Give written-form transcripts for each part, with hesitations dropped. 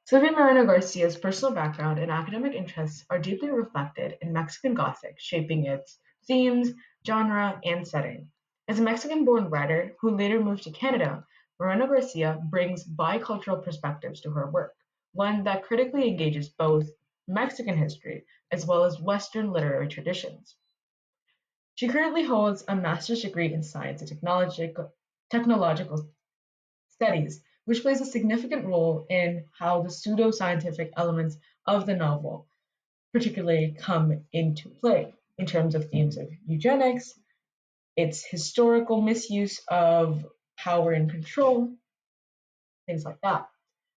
Silvia Moreno Garcia's personal background and academic interests are deeply reflected in Mexican Gothic, shaping its themes, genre, and setting. As a Mexican born writer who later moved to Canada, Moreno Garcia brings bicultural perspectives to her work, one that critically engages both Mexican history as well as Western literary traditions. She currently holds a master's degree in science and technological studies, which plays a significant role in how the pseudoscientific elements of the novel particularly come into play in terms of themes of eugenics, its historical misuse of power and control, things like that.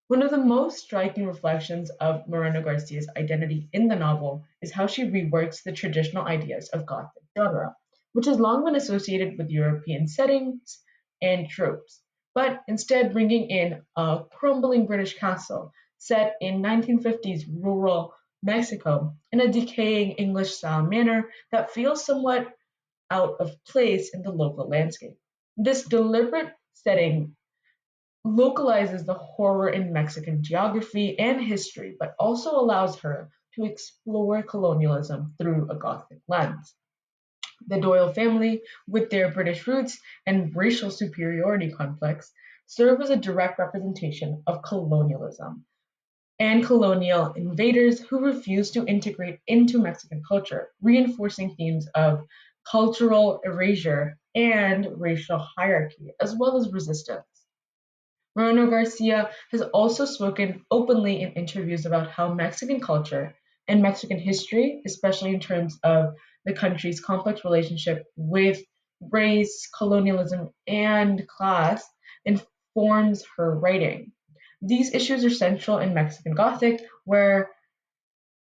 One of the most striking reflections of Moreno Garcia's identity in the novel is how she reworks the traditional ideas of Gothic genre, which has long been associated with European settings and tropes, but instead bringing in a crumbling British castle set in 1950s rural Mexico in a decaying English style manner that feels somewhat out of place in the local landscape. This deliberate setting localizes the horror in Mexican geography and history, but also allows her to explore colonialism through a Gothic lens. The Doyle family, with their British roots and racial superiority complex, serve as a direct representation of colonialism and colonial invaders who refuse to integrate into Mexican culture, reinforcing themes of cultural erasure and racial hierarchy, as well as resistance. Moreno Garcia has also spoken openly in interviews about how Mexican culture and Mexican history, especially in terms of the country's complex relationship with race, colonialism, and class, informs her writing. These issues are central in Mexican Gothic, where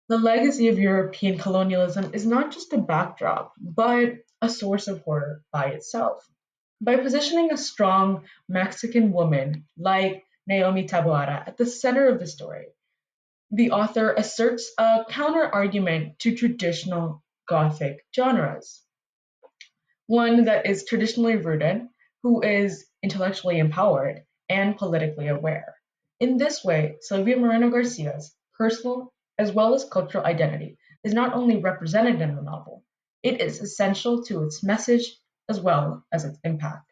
the legacy of European colonialism is not just a backdrop, but a source of horror by itself. By positioning a strong Mexican woman like Naomi Taboada at the center of the story, the author asserts a counter-argument to traditional Gothic genres, one that is traditionally rooted, who is intellectually empowered, and politically aware. In this way, Sylvia Moreno Garcia's personal as well as cultural identity is not only represented in the novel, it is essential to its message as well as its impact.